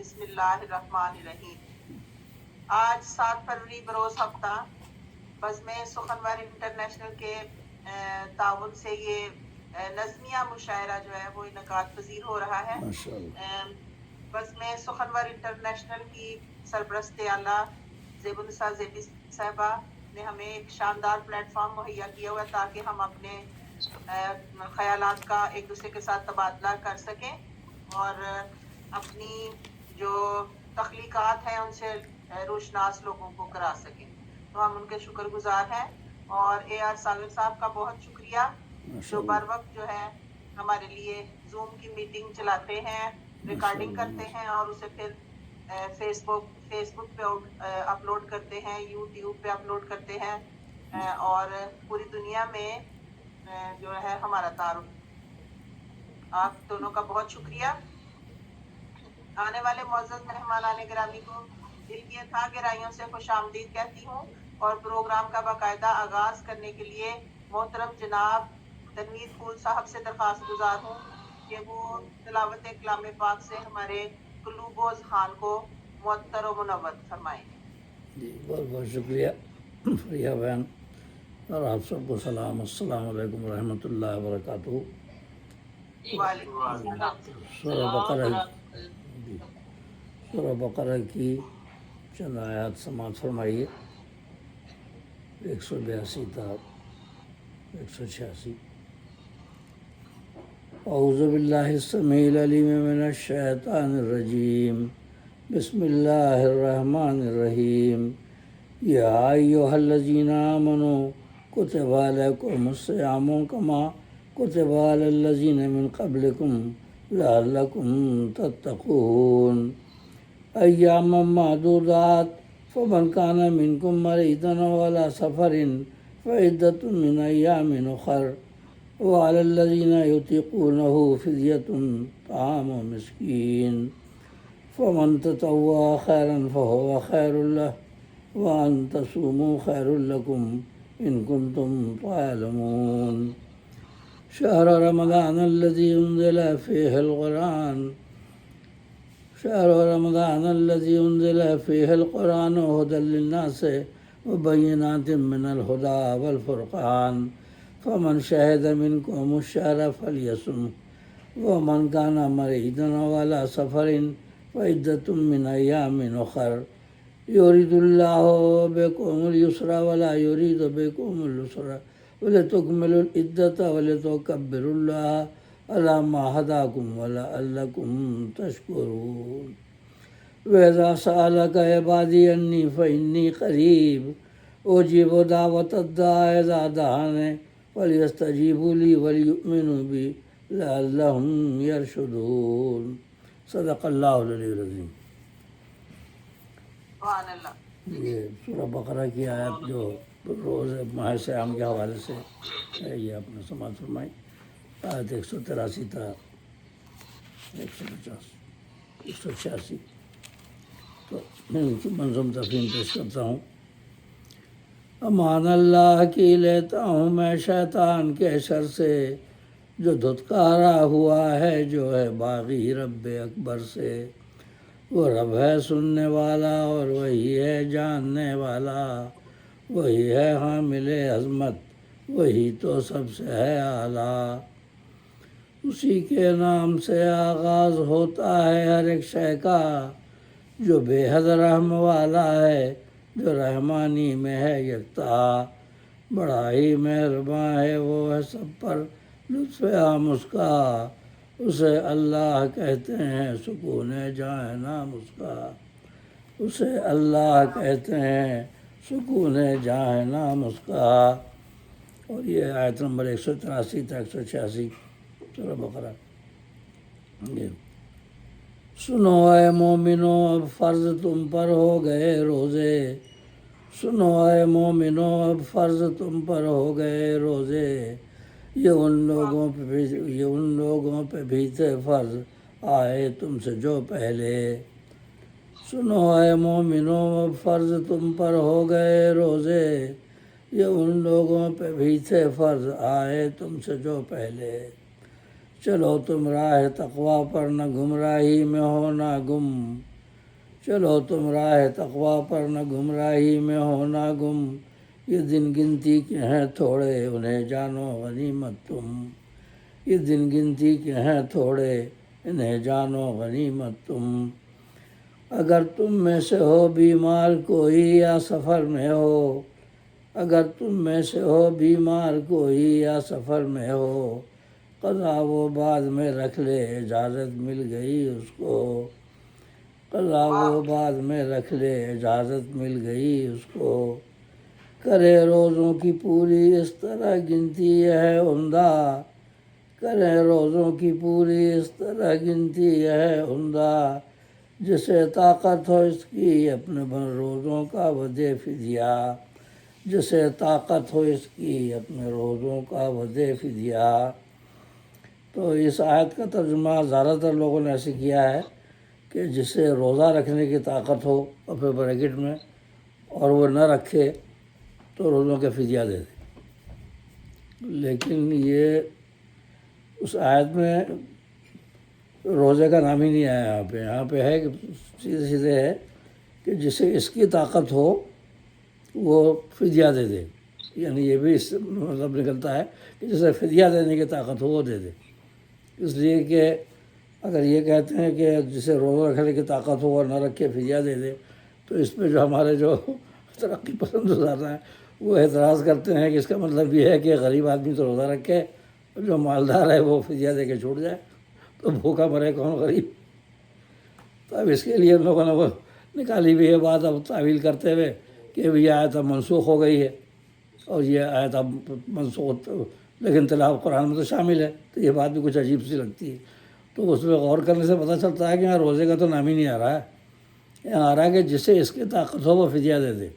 بسم اللہ الرحمن الرحیم۔ آج 7 فروری بروز ہفتہ بزم سخنور انٹرنیشنل کے تعاون سے یہ نظمیہ مشاعرہ جو ہے وہ انعقاد پذیر ہو رہا ہے۔ بزم سخنور انٹرنیشنل کی سرپرست اعلیٰ زیب النساء زیبی صاحبہ نے ہمیں ایک شاندار پلیٹ فارم مہیا کیا ہوا ہے تاکہ ہم اپنے خیالات کا ایک دوسرے کے ساتھ تبادلہ کر سکیں اور اپنی جو تخلیقات ہیں ان سے روشناس لوگوں کو کرا سکیں۔ تو ہم ان کے شکر گزار ہیں اور اے آر ساگر صاحب کا بہت شکریہ جو بر وقت جو ہے ہمارے لیے زوم کی میٹنگ چلاتے ہیں، ریکارڈنگ کرتے ہیں اور اسے پھر فیس بک پہ اپلوڈ کرتے ہیں، یوٹیوب پہ اپلوڈ کرتے ہیں اور پوری دنیا میں جو ہے ہمارا تعارف۔ آپ دونوں کا بہت شکریہ۔ آنے والے معزز مہمانان گرامی کو دل کی تھا گہرائیوں سے خوش آمدید کہتی ہوں اور پروگرام کا باقاعدہ آغاز کرنے کے لیے محترم جناب تنویر پھول صاحب سے درخواست گزار ہوں کہ وہ تلاوت کلام پاک سے ہمارے قلوب و اذہان کو معطر و منور فرمائیں۔ جی بہت بہت شکریہ فریہ بہن، اور آپ سب کو سلام، السلام علیکم ورحمۃ اللہ وبرکاتہ۔ وعلیکم السلام۔ سورہ بقرہ کی چند آیات سماعت فرمائیے، 182 تا 186۔ اعوذ باللہ السمیع العلیم من الشیطان الرجیم، بسم اللہ الرحمن الرحیم۔ یا ایھا الذین آمنوا کتب علیکم الصیام کما کتب علی الذین من قبلکم لعلکم تتقون ایاما معدودات فمن کان منکم مریضا او علی سفر فعدۃ من ایام اخر وعلی الذین یطیقونہ فدیۃ طعام مسکین فمن تطوع خیرا فهو خیر لہ وان تصوموا خیر لکم ان کنتم تعلمون شہر رمضان الذی انزل فیہ القرآن هدى للناس وبینات من الہدى والفرقان فمن شہد منکم الشہر فلیصمہ ومن کان مریضا او علی سفر فعدۃ من ایام اخر یرید اللہ بکم الیسر ولا یرید بکم العسر ولتکملوا العدۃ ولتکبروا اللہ علی ما ہداکم ولعلکم تشکرون وَإِذَا سَأَلَكَ عِبَادِي عَنِّي فَإِنِّي قَرِيبٌ أُجِيبُ دَعْوَةَ الدَّاعِ إِذَا دَعَانِ فَلْيَسْتَجِيبُوا لِي وَلْيُؤْمِنُوا بِي لَعَلَّهُمْ يَرْشُدُونَ۔ صدق اللہ العلی العظیم۔ سبحان اللہ۔ یہ سورہ بقرہ کی آیت جو روز ماہ سیام کے حوالے سے ہے، یہ آپ نے سماعت فرمائی، آیت 183 تا 150 186۔ تو میں ان کی منظوم تفہیم پیش کرتا ہوں۔ امان اللہ کی لیتا ہوں میں شیطان کے شر سے، جو دھتکارا ہوا ہے جو ہے باغی رب اکبر سے۔ وہ رب ہے سننے والا اور وہی ہے جاننے والا، وہی ہے حامل عظمت، وہی تو سب سے ہے اعلیٰ۔ اسی کے نام سے آغاز ہوتا ہے ہر ایک شے کا، جو بے حد رحم والا ہے، جو رحمانی میں ہے یکتا۔ بڑا ہی مہرباں ہے وہ ہے سب پر لطف عام اس کا، اسے اللہ کہتے ہیں سکون جائے نام اس کا، اسے اللہ کہتے ہیں سکون جائے نام اس کا۔ اور یہ آیت نمبر 183 تا 186 سورہ بقرہ۔ سنو اے مومنو اب فرض تم پر ہو گئے روزے، سنو اے مومنو اب فرض تم پر ہو گئے روزے، یہ ان لوگوں پہ بھی تھے فرض آئے تم سے جو پہلے۔ سنو اے مومنو اب فرض تم پر ہو گئے روزے، یہ ان لوگوں پہ بھی تھے فرض آئے تم سے جو پہلے۔ چلو تم راہ تقویٰ پر نہ گمراہی میں ہو نہ گم، چلو تم راہ تقویٰ پر نہ گمراہی میں ہونا گم، یہ دن گنتی کے ہیں تھوڑے انہیں جانو غنیمت تم، یہ دن گنتی کے ہیں تھوڑے انہیں جانو غنیمت تم۔ اگر تم میں سے ہو بیمار کوئی یا سفر میں ہو، اگر تم میں سے ہو بیمار کوئی یا سفر میں ہو، قضا وہ بعد میں رکھ لے اجازت مل گئی اس کو، قضا وہ بعد میں رکھ لے اجازت مل گئی اس کو۔ کرے روزوں کی پوری اس طرح گنتی یہ ہے عمدہ، کرے روزوں کی پوری اس طرح گنتی یہ ہے عمدہ، جسے طاقت ہو اس کی اپنے روزوں کا وہ دے فدیہ، جسے طاقت ہو اس کی اپنے روزوں کا وہ دے فدیہ۔ تو اس آیت کا ترجمہ زیادہ تر لوگوں نے ایسے کیا ہے کہ جسے روزہ رکھنے کی طاقت ہو اور پھر بریکٹ میں اور وہ نہ رکھے تو روزوں کے فدیہ دے دے، لیکن یہ اس آیت میں روزے کا نام ہی نہیں آیا یہاں پہ ہے کہ سیدھے سیدھے ہے کہ جسے اس کی طاقت ہو وہ فدیہ دے دے، یعنی یہ بھی اس مطلب نکلتا ہے کہ جسے فدیہ دینے کی طاقت ہو وہ دے دے۔ اس لیے کہ اگر یہ کہتے ہیں کہ جسے روزہ رکھنے کی طاقت ہو اور نہ رکھے فدیہ دے دے، تو اس پہ جو ہمارے جو ترقی پسند ذرا ہیں وہ اعتراض کرتے ہیں کہ اس کا مطلب یہ ہے کہ غریب آدمی تو روزہ رکھے، جو مالدار ہے وہ فدیہ دے کے چھوٹ جائے، تو بھوکا مرے کون غریب۔ تو اب اس کے لیے ہم لوگوں نے وہ نکالی ہوئی ہے بات اب تعویل کرتے ہوئے کہ یہ آیت اب منسوخ ہو گئی ہے اور یہ آیت اب منسوخ، لیکن تلاوت قرآن میں تو شامل ہے، تو یہ بات بھی کچھ عجیب سی لگتی ہے۔ تو اس میں غور کرنے سے پتہ چلتا ہے کہ یہاں روزے کا تو نام ہی نہیں آ رہا ہے، یہاں آ رہا ہے کہ جسے اس کی طاقت ہو وہ فدیہ دے دے،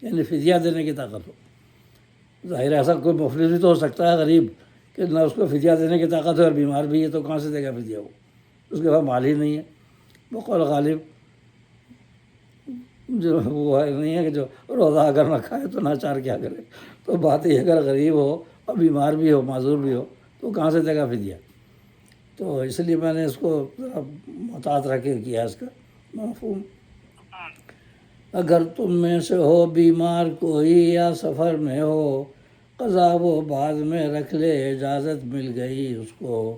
یعنی فدیہ دینے کی طاقت ہو۔ ظاہر ہے ایسا کوئی مفلس بھی تو ہو سکتا ہے غریب کہ نہ اس کو فدیہ دینے کی طاقت ہے اور بیمار بھی ہے، تو کہاں سے دے گا فدیہ وہ، اس کے پاس مال ہی نہیں ہے۔ بقول غالب جو وہ نہیں ہے کہ جو روزہ اگر نہ کھائے تو ناچار کیا کرے، تو بات یہ اگر غریب ہو اور بیمار بھی ہو معذور بھی ہو تو کہاں سے دے گا فدیہ۔ تو اس لیے میں نے اس کو ذرا محتاط رکھ کے کیا اس کا مفہوم۔ اگر تم میں سے ہو بیمار کوئی یا سفر میں ہو، قضا وہ بعد میں رکھ لے اجازت مل گئی اس کو،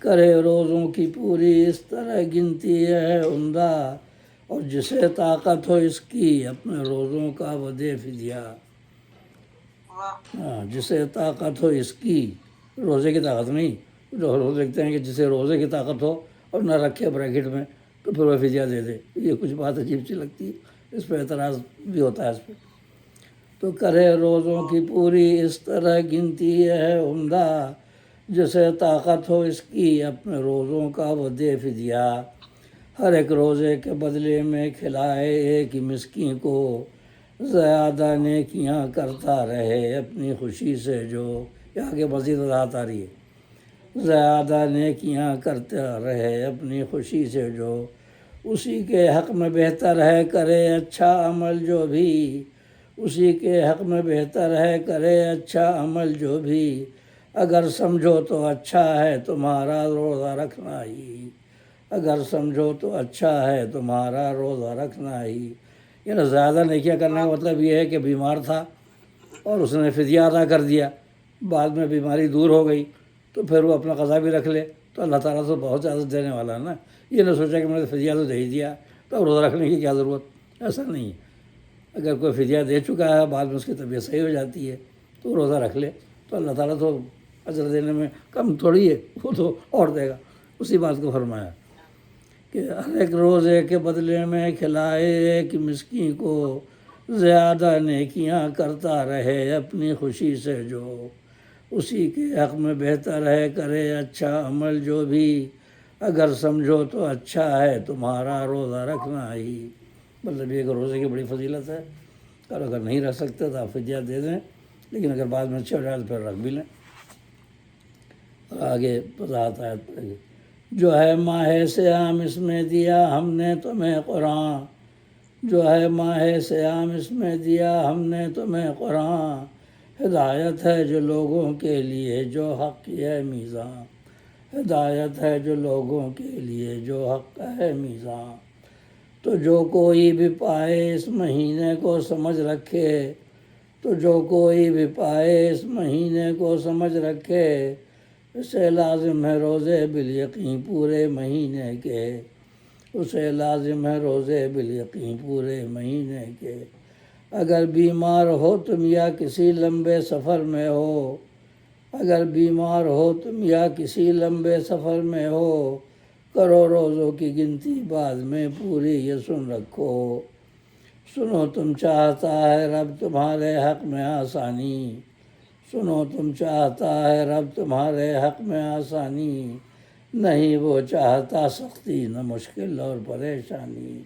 کرے روزوں کی پوری اس طرح گنتی ہے عمدہ، اور جسے طاقت ہو اس کی اپنے روزوں کا وہ دے فدیہ۔ ہاں، جسے طاقت ہو اس کی، روزے کی طاقت نہیں، جو روز لکھتے ہیں کہ جسے روزے کی طاقت ہو اور نہ رکھے بریکٹ میں تو پھر وہ فدیہ دے دے، یہ کچھ بات عجیب سی لگتی ہے، اس پہ اعتراض بھی ہوتا ہے اس پہ۔ تو کرے روزوں کی پوری اس طرح گنتی ہے عمدہ، جسے طاقت ہو اس کی اپنے روزوں کا وہ دے فدیہ، ہر ایک روزے کے بدلے میں کھلائے ایک مسکین کو، زیادہ نیکیاں کرتا رہے اپنی خوشی سے جو، یہاں کے مزید وضاحت آ رہی ہے، زیادہ نیکیاں کرتا رہے اپنی خوشی سے جو، اسی کے حق میں بہتر ہے کرے اچھا عمل جو بھی، اسی کے حق میں بہتر ہے کرے اچھا عمل جو بھی، اگر سمجھو تو اچھا ہے تمہارا روزہ رکھنا ہی، اگر سمجھو تو اچھا ہے تمہارا روزہ رکھنا ہی۔ یعنی زیادہ نیکیاں کرنے کا مطلب یہ ہے کہ بیمار تھا اور اس نے فدیہ ادا کر دیا، بعد میں بیماری دور ہو گئی تو پھر وہ اپنا قضا بھی رکھ لے تو اللہ تعالیٰ تو بہت زیادہ دینے والا ہے نا، یہ نہ سوچا کہ میں نے فدیہ تو دے ہی دیا تو اب روزہ رکھنے کی کیا ضرورت، ایسا نہیں ہے۔ اگر کوئی فدیہ دے چکا ہے بعد میں اس کی طبیعت صحیح ہو جاتی ہے تو روزہ رکھ لے تو اللہ تعالیٰ تو اجر دینے میں کم تھوڑی ہے، وہ تو اور دے گا۔ اسی بات کو فرمایا کہ ہر ایک روزے کے بدلے میں کھلائے ایک مسکین کو، زیادہ نیکیاں کرتا رہے اپنی خوشی سے جو، اسی کے حق میں بہتر ہے کرے اچھا عمل جو بھی، اگر سمجھو تو اچھا ہے تمہارا روزہ رکھنا ہی۔ مطلب یہ کہ روزے کی بڑی فضیلت ہے، اور اگر نہیں رکھ سکتے تو آپ فدیہ دے دیں، لیکن اگر بعد میں اچھے ہو جائے تو پھر رکھ بھی لیں۔ آگے وضاحت آیت پڑے گی۔ جو ہے ماہ صیام اس میں دیا ہم نے تمہیں قرآن، جو ہے ماہ صیام اس میں دیا ہم نے تمہیں قرآن، ہدایت ہے جو لوگوں کے لیے جو حق ہے میزان، ہدایت ہے جو لوگوں کے لیے جو حق ہے میزان۔ تو جو کوئی بھی پائے اس مہینے کو سمجھ رکھے، تو جو کوئی بھی پائے اس مہینے کو سمجھ رکھے، اسے لازم ہے روزے بالیقین پورے مہینے کے، اسے لازم ہے روزے بالیقین پورے مہینے کے۔ اگر بیمار ہو تم یا کسی لمبے سفر میں ہو، اگر بیمار ہو تم یا کسی لمبے سفر میں ہو، کرو روزوں کی گنتی بعد میں پوری یہ سن رکھو۔ سنو تم چاہتا ہے رب تمہارے حق میں آسانی، سنو تم چاہتا ہے رب تمہارے حق میں آسانی، نہیں وہ چاہتا سختی نہ مشکل اور پریشانی،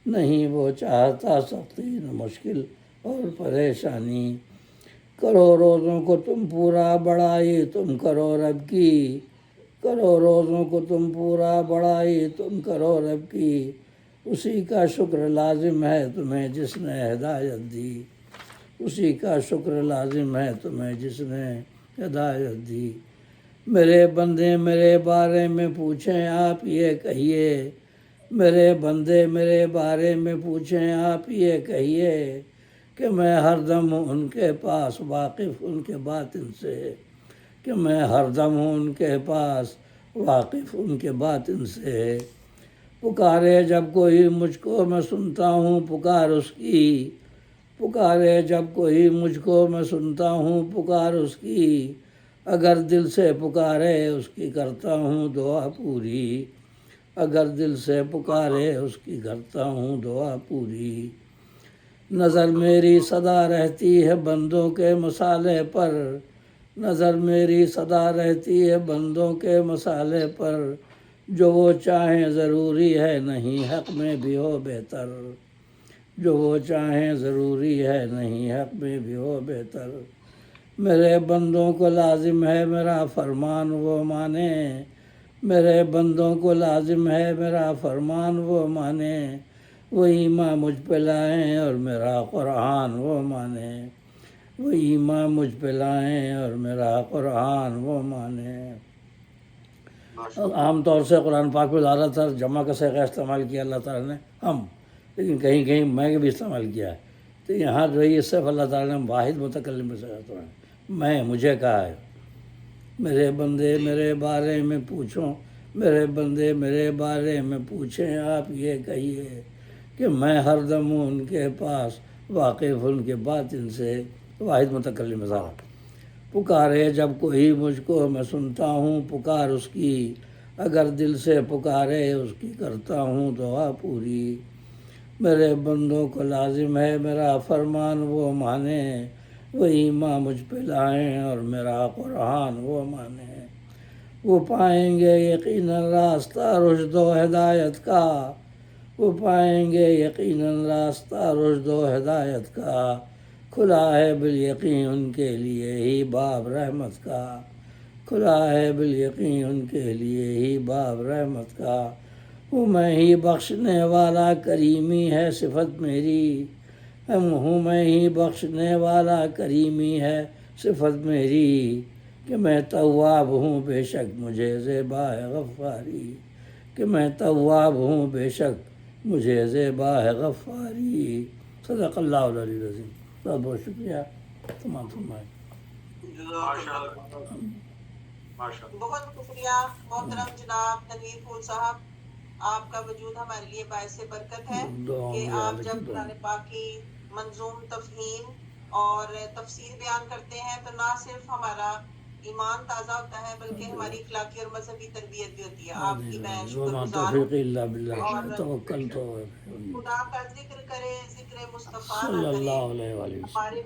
نہیں وہ چاہتا سختی نہ مشکل اور پریشانی۔ کرو روزوں کو تم پورا بڑائی تم کرو رب کی، کرو روزوں کو تم پورا بڑائی تم کرو رب کی، اسی کا شکر لازم ہے تمہیں جس نے ہدایت دی، اسی کا شکر لازم ہے تمہیں جس نے ہدایت دی۔ میرے بندے میرے بارے میں پوچھیں آپ یہ کہیے، میرے بندے میرے بارے میں پوچھیں آپ یہ کہیے، کہ میں ہر دم ہوں ان کے پاس واقف ان کے باطن سے، کہ میں ہر دم ہوں ان کے پاس واقف ان کے باطن سے۔ پکارے جب کوئی مجھ کو میں سنتا ہوں پکار اس کی، پکارے جب کوئی مجھ کو میں سنتا ہوں پکار اس کی، اگر دل سے پکارے اس کی کرتا ہوں دعا پوری، اگر دل سے پکارے اس کی کرتا ہوں دعا پوری۔ نظر میری سدا رہتی ہے بندوں کے مسالے پر، نظر میری سدا رہتی ہے بندوں کے مسالے پر، جو وہ چاہیں ضروری ہے نہیں حق میں بھی ہو بہتر، جو وہ چاہیں ضروری ہے نہیں حق میں بھی ہو بہتر۔ میرے بندوں کو لازم ہے میرا فرمان وہ مانے، میرے بندوں کو لازم ہے میرا فرمان وہ مانے، وہ ایمان مجھ پہ لائیں اور میرا قرآن وہ مانے، وہ ایمان مجھ پہ لائیں اور میرا قرآن وہ مانے۔ عام طور سے قرآن پاک میں زیادہ تر جمع کا صیغہ استعمال کیا اللہ تعالیٰ نے ہم، لیکن کہیں کہیں میں بھی استعمال کیا ہے، تو یہاں جو ہے صرف اللہ تعالیٰ نے واحد متکلم میں سے میں مجھے کہا ہے۔ میرے بندے میرے بارے میں پوچھو، میرے بندے میرے بارے میں پوچھیں آپ یہ کہیے، کہ میں ہر دم ہوں ان کے پاس واقف ان کے باطن سے، واحد متکلم میں سارا۔ پکارے جب کوئی مجھ کو میں سنتا ہوں پکار اس کی، اگر دل سے پکارے اس کی کرتا ہوں دعا پوری۔ میرے بندوں کو لازم ہے میرا فرمان وہ مانے، وہ ایمان مجھ پہ لائیں اور میرا قرآن وہ مانے، وہ پائیں گے یقیناً راستہ رشد و ہدایت کا، وہ پائیں گے یقیناً راستہ رشد و ہدایت کا، کھلا ہے بالیقین ان کے لیے ہی باب رحمت کا، کھلا ہے بالیقین ان کے لیے ہی باب رحمت کا۔ ہوں میں ہی بخشنے والا کریمی ہے صفت میری، ہوں میں ہی بخشنے والا کریمی ہے صفت میری، کہ میں تواب ہوں بے شک مجھے زیبا ہے غفاری، کہ میں تواب ہوں بے شک مجھے زیبا ہے غفاری۔ صدق اللہ العلی العظیم۔ بہت بہت شکریہ تمام فرمائے۔ بہت شکریہ محترم جناب تنویر پھول صاحب، آپ کا وجود ہمارے لیے باعث برکت ہے کہ آپ جب قرآن پاک کی منظوم تفہیم اور تفسیر بیان کرتے ہیں تو نہ صرف ہمارا ایمان تازہ ہوتا ہے بلکہ ہماری اخلاقی اور مذہبی تربیت بھی ہوتی ہے۔ آپ کی میں شکر گزار ہوں، اور خدا کا ذکر کرے ذکر مصطفیٰ نہ کرے، ہمارے